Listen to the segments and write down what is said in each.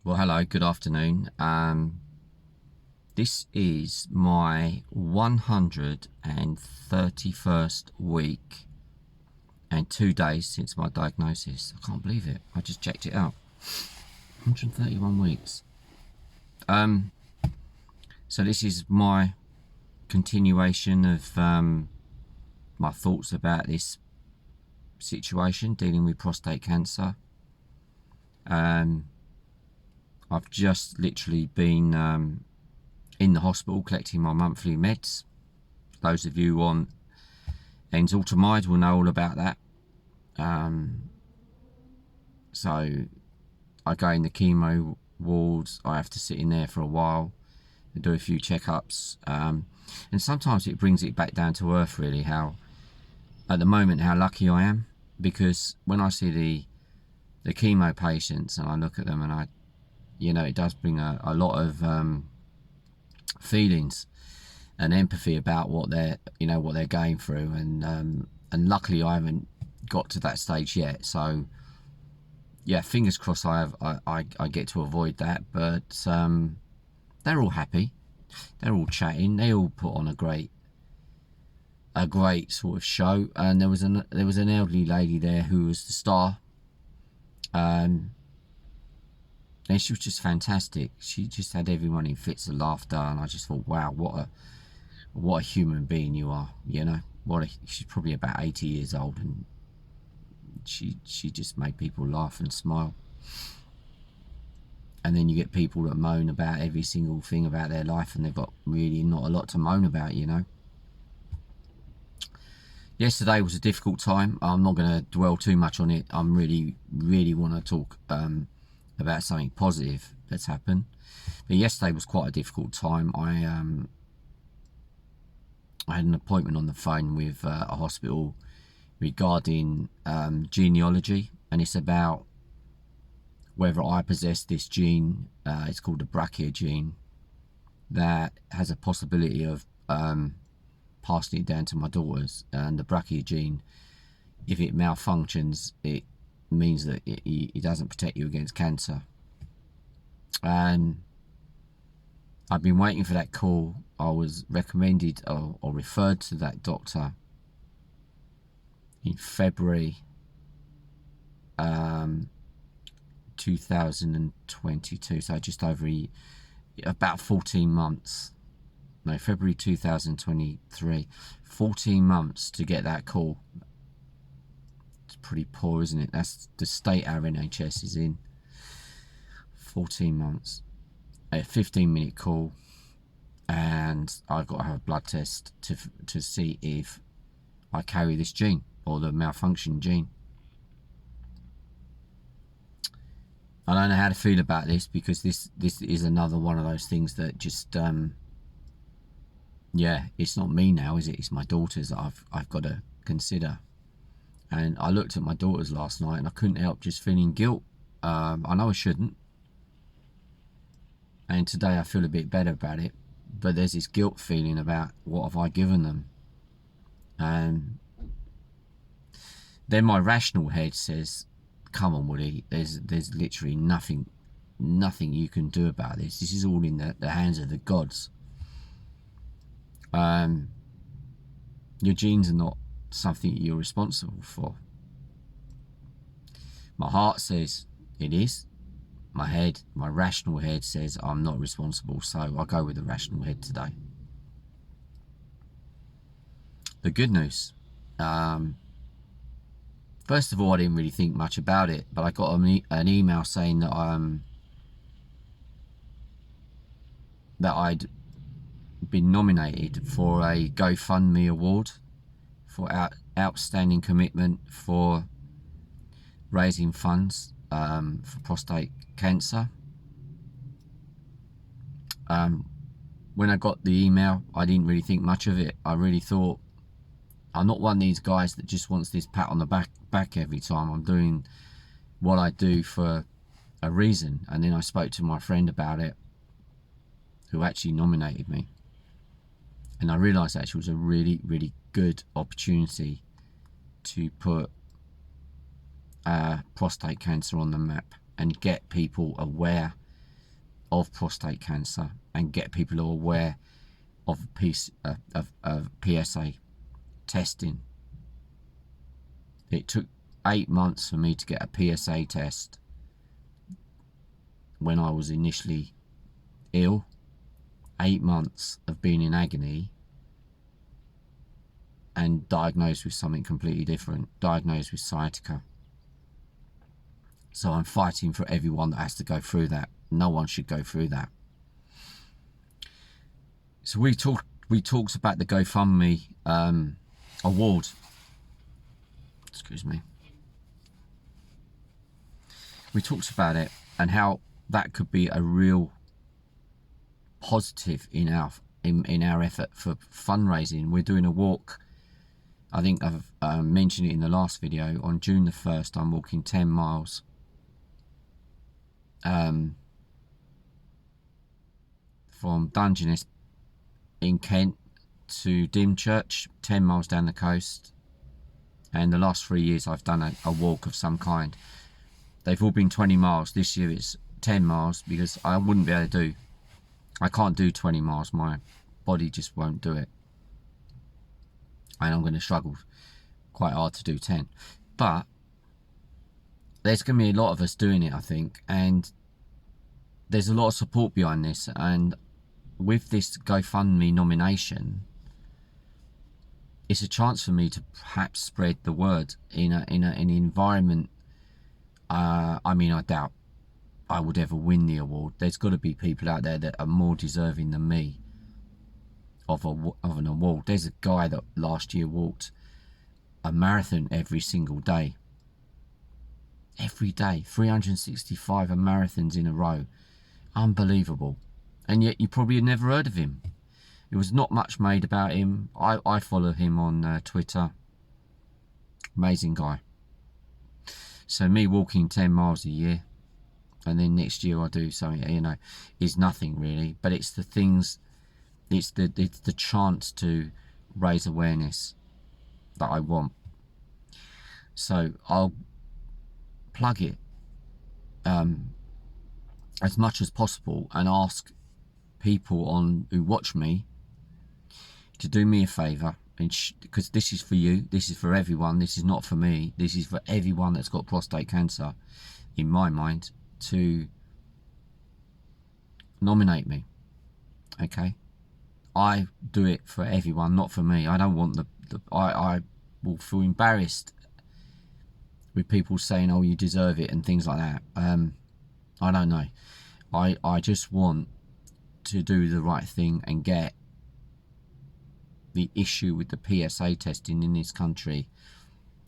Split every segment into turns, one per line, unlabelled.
Well, hello, good afternoon. This is my 131st week and 2 days since my diagnosis. I can't believe it. I just checked it out. 131 weeks. So this is my continuation of my thoughts about this situation, dealing with prostate cancer. I've just literally been in the hospital collecting my monthly meds. Those of you on enzalutamide will know all about that. So I go in the chemo wards. I have to sit in there for a while and do a few checkups. And sometimes it brings it back down to earth, really, how at the moment how lucky I am, because when I see the chemo patients and I look at them, and it does bring a lot of feelings and empathy about what they're going through, and luckily I haven't got to that stage yet. So yeah, fingers crossed I get to avoid that. But they're all happy, they're all chatting, they all put on a great sort of show. And there was an elderly lady there who was the star. And she was just fantastic. She just had everyone in fits of laughter, and I just thought, wow, what a human being you are. She's probably about 80 years old, and she just made people laugh and smile. And then you get people that moan about every single thing about their life, and they've got really not a lot to moan about. Yesterday was a difficult time. I'm not going to dwell too much on it. I'm really want to talk about something positive that's happened. But yesterday was quite a difficult time. I had an appointment on the phone with a hospital regarding genealogy, and it's about whether I possess this gene. It's called the BRCA gene, that has a possibility of passing it down to my daughters. And the BRCA gene, if it malfunctions, it means that it doesn't protect you against cancer. And I've been waiting for that call. I was recommended or referred to that doctor in February 2022, so just over about 14 months. No, February 2023, 14 months to get that call. It's pretty poor, isn't it? That's the state our NHS is in. 14 months. A 15-minute call, and I've got to have a blood test to see if I carry this gene, or the malfunction gene. I don't know how to feel about this, because this is another one of those things that just it's not me now, is it? It's my daughters that I've got to consider. And I looked at my daughters last night, and I couldn't help just feeling guilt. I know I shouldn't, and today I feel a bit better about it, but there's this guilt feeling about what have I given them. And then my rational head says, come on, Woody, there's literally nothing you can do about this. This is all in the hands of the gods. Your genes are not something you're responsible for. My heart says it is. My rational head says I'm not responsible, so I'll go with the rational head today. The good news, first of all, I didn't really think much about it, but I got an email saying that I'd been nominated for a GoFundMe award for outstanding commitment for raising funds for prostate cancer. When I got the email, I didn't really think much of it. I really thought, I'm not one of these guys that just wants this pat on the back every time. I'm doing what I do for a reason. And then I spoke to my friend about it, who actually nominated me, and I realised actually it was a really good opportunity to put prostate cancer on the map and get people aware of prostate cancer and get people who are aware of PSA testing. It took 8 months for me to get a PSA test when I was initially ill. 8 months of being in agony and diagnosed with something completely different, diagnosed with sciatica. So I'm fighting for everyone that has to go through that. No one should go through that. So we talked about the GoFundMe award. Excuse me. We talked about it and how that could be a real positive in our effort for fundraising. We're doing a walk. I think I've mentioned it in the last video. On June the 1st, I'm walking 10 miles. From Dungeness in Kent to Dymchurch, 10 miles down the coast. And the last 3 years I've done a walk of some kind. They've all been 20 miles. This year it's 10 miles because I wouldn't be able to do. I can't do 20 miles. My body just won't do it. And I'm going to struggle quite hard to do 10. But there's going to be a lot of us doing it, I think. And there's a lot of support behind this. And with this GoFundMe nomination, it's a chance for me to perhaps spread the word in an environment. I mean, I doubt I would ever win the award. There's got to be people out there that are more deserving than me of an award. There's a guy that last year walked a marathon every single day. Every day, 365 marathons in a row. Unbelievable. And yet you probably had never heard of him. There was not much made about him. I follow him on Twitter. Amazing guy. So me walking 10 miles a year, and then next year I do something, you know, is nothing really. But it's the things, it's the chance to raise awareness that I want. So I'll plug it as much as possible and ask people who watch me to do me a favour, because this is for you, this is for everyone, this is not for me, this is for everyone that's got prostate cancer, in my mind, to nominate me. Okay, I do it for everyone, not for me. I don't want I will feel embarrassed with people saying, oh, you deserve it and things like that. I don't know. I just want to do the right thing and get the issue with the PSA testing in this country,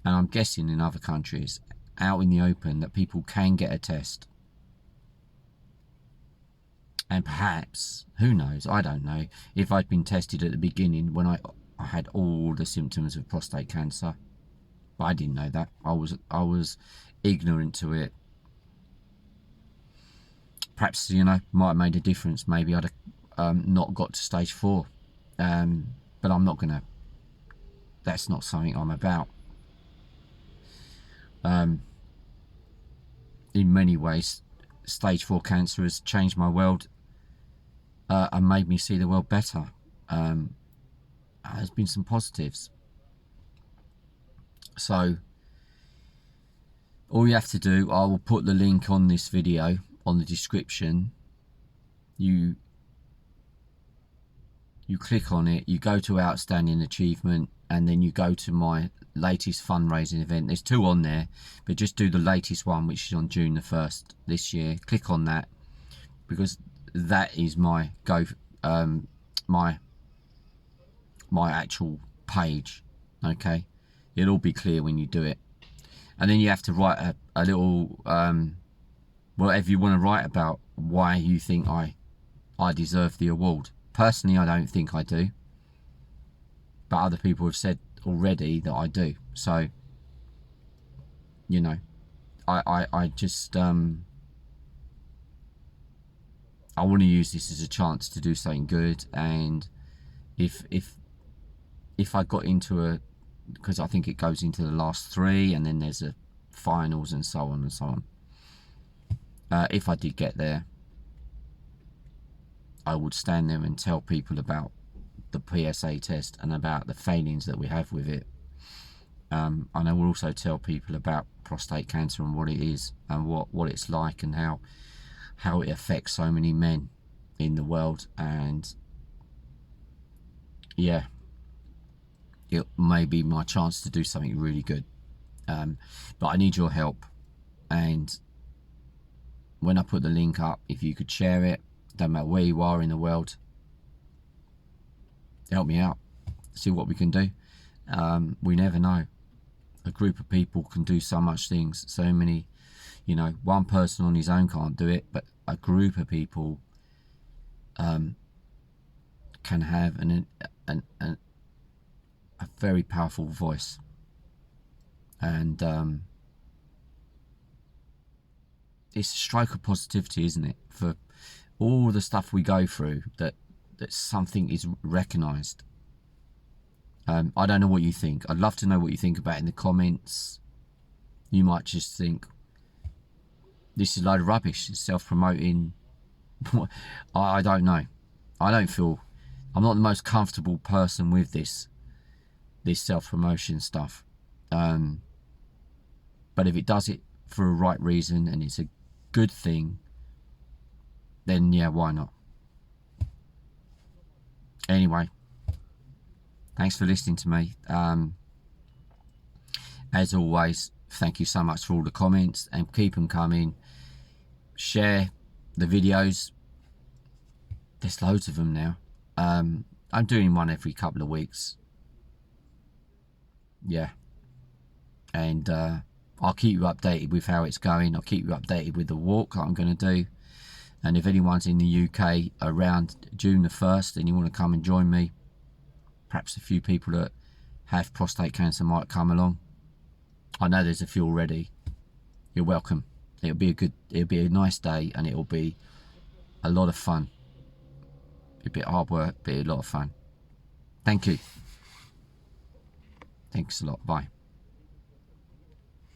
and I'm guessing in other countries, out in the open, that people can get a test. And perhaps, who knows, I don't know, if I'd been tested at the beginning when I had all the symptoms of prostate cancer. But I didn't know that. I was ignorant to it. Perhaps, you know, might have made a difference. Maybe I'd have not got to stage 4. But I'm not gonna. That's not something I'm about. In many ways, stage 4 cancer has changed my world and made me see the world better. There's been some positives. So all you have to do, I will put the link on this video on the description. You click on it, you go to outstanding achievement, and then you go to my latest fundraising event. There's 2 on there, but just do the latest one, which is on June the 1st this year. Click on that, because that is my my actual page. Okay, it'll all be clear when you do it. And then you have to write a little whatever you want to write about why you think I deserve the award. Personally, I don't think I do, but other people have said already that I do. So, you know, I just I want to use this as a chance to do something good. And if I got into because I think it goes into the last 3, and then there's a finals and so on and so on. If I did get there, I would stand there and tell people about the PSA test and about the failings that we have with it. And I will also tell people about prostate cancer and what it is and what it's like and how it affects so many men in the world. And yeah, it may be my chance to do something really good. But I need your help. And when I put the link up, if you could share it, don't matter where you are in the world, help me out, see what we can do. We never know. A group of people can do so much things, so many, you know, one person on his own can't do it, but a group of people can have a very powerful voice. And it's a stroke of positivity, isn't it? For all the stuff we go through, that something is recognised. I don't know what you think. I'd love to know what you think about it in the comments. You might just think this is a load of rubbish. It's self-promoting. I don't know. I'm not the most comfortable person with this self-promotion stuff. But if it does it for a right reason and it's a good thing, then yeah, why not? Anyway, thanks for listening to me. As always, thank you so much for all the comments, and keep them coming. Share the videos. There's loads of them now. I'm doing one every couple of weeks. Yeah. And I'll keep you updated with how it's going. I'll keep you updated with the walk that I'm going to do. And if anyone's in the UK around June the 1st and you want to come and join me, perhaps a few people that have prostate cancer might come along. I know there's a few already. You're welcome. It'll be a nice day, and it'll be a lot of fun. A bit hard work, but a lot of fun. Thank you. Thanks a lot. Bye.